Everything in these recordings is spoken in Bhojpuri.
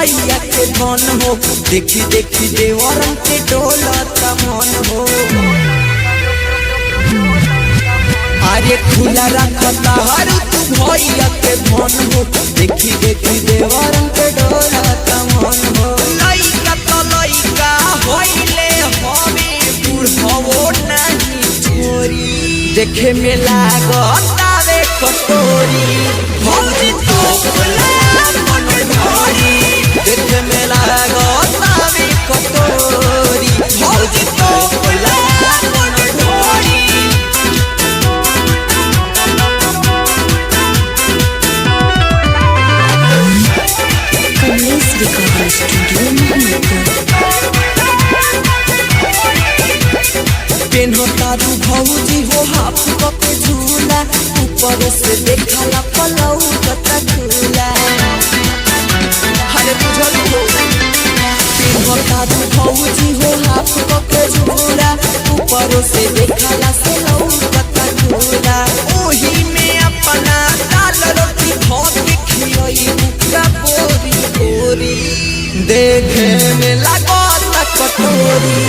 भैया के धन हो। देखी देखी देवरन के डोलत मन हो। अरे खुला रखता हर तू भैया के धन हो। देखी देखी देवरन के डोलत मन हो। लइका तो लइका होइले हवे बुढ़ो नहीं छोरी। देखे में लागतावे कटोरी भौजी तो मन भरी। देखे में लागतावे कटोरी भौजी तो मन भरी। कमलेश रिकॉर्डिंग स्टूडियो पेन्हो तारू भौजी हो हाफ के झूला। ऊपर से देखला पलौ कता झूला। हरे बुझल हो। पेन्हो तारू भौजी हो हाफ के झूला। ऊपर से देखला से लौ कता झूला। ओही में अपना दाल रोटी भात खियोई मुका बोरी बोरी। देखे में लागत कटोरी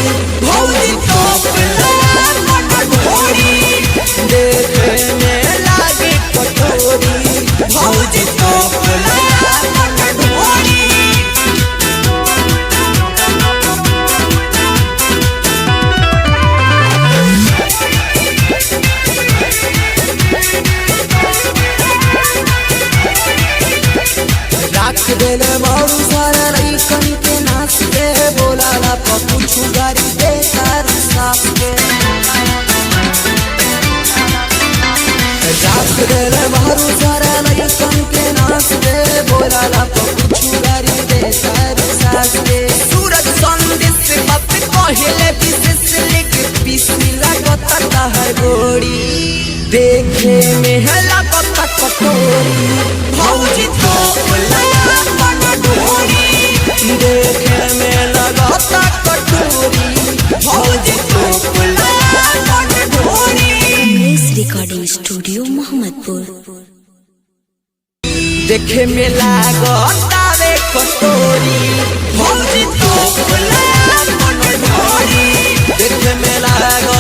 भौजी तो देखे में लागे कटोरी भौजी तो राख देले बाबू सारा लइकन के नाच के। बोलाला पपुछु गारी दे तार साफ के। राख देले बाबू सारा लइकन के नाच के। बोलाला पपुछु गारी दे तार साफ के। सूरज संदेश से बात कहले विशेष लेके पिसनी लागता है गोड़ी। देखे में है लागता कटोरी भौजी तो देखे में लगता कटोरी भौजी तो कमलेश रिकॉर्डिंग स्टूडियो मोहम्मदपुर। देखे में लगता वे कटोरी भौजी तो देखे में लगा